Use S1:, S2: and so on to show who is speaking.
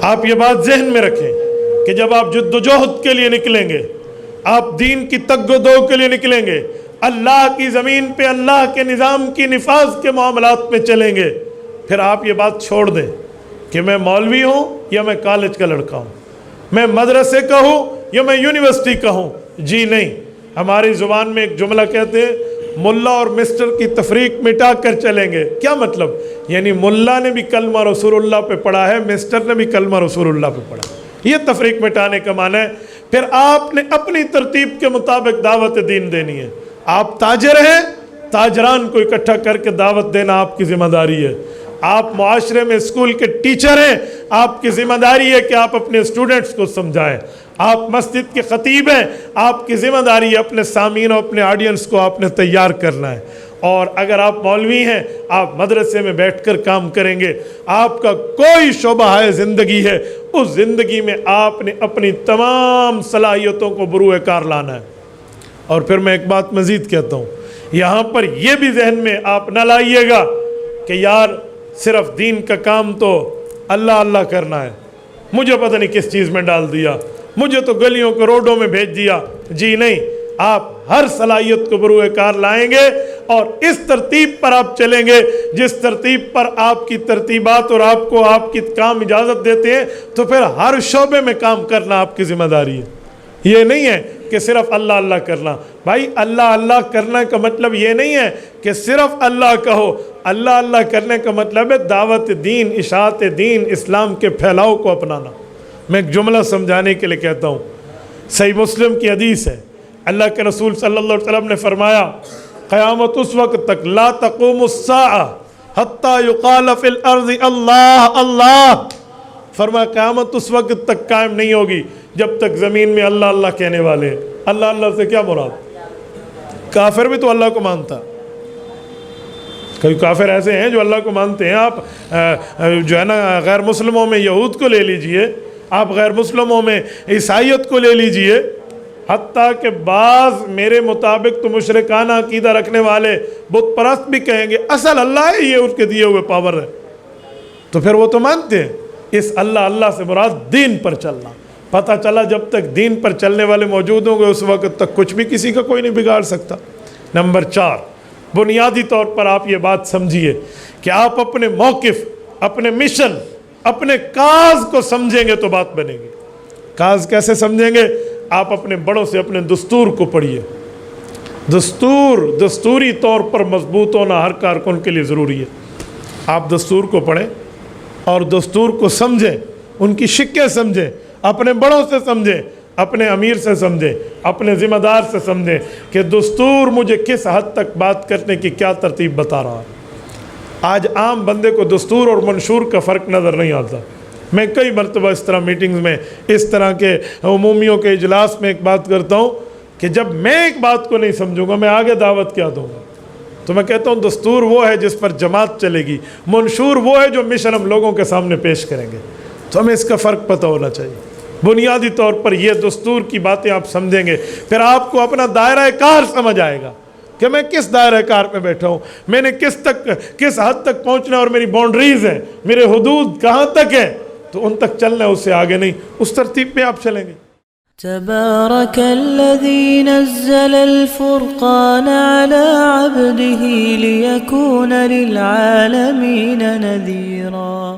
S1: آپ یہ بات ذہن میں رکھیں کہ جب آپ جدوجہد کے لیے نکلیں گے، آپ دین کی تگ و دو کے لیے نکلیں گے، اللہ کی زمین پہ اللہ کے نظام کی نفاذ کے معاملات میں چلیں گے، پھر آپ یہ بات چھوڑ دیں کہ میں مولوی ہوں یا میں کالج کا لڑکا ہوں، میں مدرسے کا ہوں یا میں یونیورسٹی کا ہوں۔ جی نہیں، ہماری زبان میں ایک جملہ کہتے ہیں، ملا اور مسٹر کی تفریق مٹا کر چلیں گے۔ کیا مطلب؟ یعنی ملا نے بھی کلمہ رسول اللہ پہ پڑھا ہے، مسٹر نے بھی کلمہ رسول اللہ پہ پڑھا، یہ تفریق مٹانے کا معنی ہے۔ پھر آپ نے اپنی ترتیب کے مطابق دعوت دین دینی ہے۔ آپ تاجر ہیں، تاجران کو اکٹھا کر کے دعوت دینا آپ کی ذمہ داری ہے۔ آپ معاشرے میں اسکول کے ٹیچر ہیں، آپ کی ذمہ داری ہے کہ آپ اپنے اسٹوڈنٹس کو سمجھائیں۔ آپ مسجد کے خطیب ہیں، آپ کی ذمہ داری ہے اپنے سامعین اور اپنے آڈینس کو آپ نے تیار کرنا ہے۔ اور اگر آپ مولوی ہیں، آپ مدرسے میں بیٹھ کر کام کریں گے، آپ کا کوئی شعبہ ہے زندگی ہے، اس زندگی میں آپ نے اپنی تمام صلاحیتوں کو بروئے کار لانا ہے۔ اور پھر میں ایک بات مزید کہتا ہوں، یہاں پر یہ بھی ذہن میں آپ نہ لائیے گا کہ یار صرف دین کا کام تو اللہ اللہ کرنا ہے، مجھے پتہ نہیں کس چیز میں ڈال دیا، مجھے تو گلیوں کو روڈوں میں بھیج دیا۔ جی نہیں، آپ ہر صلاحیت کو بروئے کار لائیں گے اور اس ترتیب پر آپ چلیں گے جس ترتیب پر آپ کی ترتیبات اور آپ کو آپ کی کام اجازت دیتے ہیں، تو پھر ہر شعبے میں کام کرنا آپ کی ذمہ داری ہے۔ یہ نہیں ہے کہ صرف اللہ اللہ کرنا۔ بھائی اللہ اللہ کرنے کا مطلب یہ نہیں ہے کہ صرف اللہ کہو، اللہ اللہ کرنے کا مطلب ہے دعوت دین، اشاعت دین، اسلام کے پھیلاؤ کو اپنانا۔ میں ایک جملہ سمجھانے کے لیے کہتا ہوں، صحیح مسلم کی حدیث ہے، اللہ کے رسول صلی اللہ علیہ وسلم نے فرمایا، قیامت اس وقت تک لا تقوم الساعہ حتی یقال فی الارض اللہ اللہ، فرمایا قیامت اس وقت تک قائم نہیں ہوگی جب تک زمین میں اللہ اللہ کہنے والے ہیں۔ اللہ اللہ سے کیا مراد؟ کافر بھی تو اللہ کو مانتا، کئی کافر ایسے ہیں جو اللہ کو مانتے ہیں۔ آپ جو ہے نا غیر مسلموں میں یہود کو لے لیجئے، آپ غیر مسلموں میں عیسائیت کو لے لیجئے، حتیٰ کہ بعض میرے مطابق تو مشرکانہ عقیدہ رکھنے والے بت پرست بھی کہیں گے اصل اللہ ہے، یہ اس کے دیے ہوئے پاور ہے، تو پھر وہ تو مانتے ہیں۔ اس اللہ اللہ سے مراد دین پر چلنا۔ پتہ چلا جب تک دین پر چلنے والے موجود ہوں گے اس وقت تک کچھ بھی کسی کا کوئی نہیں بگاڑ سکتا۔ نمبر 4، بنیادی طور پر آپ یہ بات سمجھیے کہ آپ اپنے موقف، اپنے مشن، اپنے کاز کو سمجھیں گے تو بات بنے گی۔ کاز کیسے سمجھیں گے؟ آپ اپنے بڑوں سے اپنے دستور کو پڑھیے۔ دستوری طور پر مضبوط ہونا ہر کارکن کے لیے ضروری ہے۔ آپ دستور کو پڑھیں اور دستور کو سمجھیں، ان کی شکیں سمجھیں، اپنے بڑوں سے سمجھیں، اپنے امیر سے سمجھیں، اپنے ذمہ دار سے سمجھیں کہ دستور مجھے کس حد تک بات کرنے کی کیا ترتیب بتا رہا ہے۔ آج عام بندے کو دستور اور منشور کا فرق نظر نہیں آتا۔ میں کئی مرتبہ اس طرح میٹنگز میں، اس طرح کے عمومیوں کے اجلاس میں ایک بات کرتا ہوں کہ جب میں ایک بات کو نہیں سمجھوں گا میں آگے دعوت کیا دوں گا؟ تو میں کہتا ہوں دستور وہ ہے جس پر جماعت چلے گی، منشور وہ ہے جو مشن ہم لوگوں کے سامنے پیش کریں گے۔ تو ہمیں اس کا فرق پتہ ہونا چاہیے۔ بنیادی طور پر یہ دستور کی باتیں آپ سمجھیں گے، پھر آپ کو اپنا دائرہ کار سمجھ آئے گا کہ میں کس دائرہ کار میں بیٹھا ہوں، میں نے کس حد تک پہنچنا اور میری باؤنڈریز ہیں، میرے حدود کہاں تک ہیں، تو ان تک چلنا ہے، اس سے آگے نہیں۔ اس ترتیب میں آپ چلیں گے۔
S2: تبارك الذي نزل الفرقان على عبده ليكون للعالمين نذيرا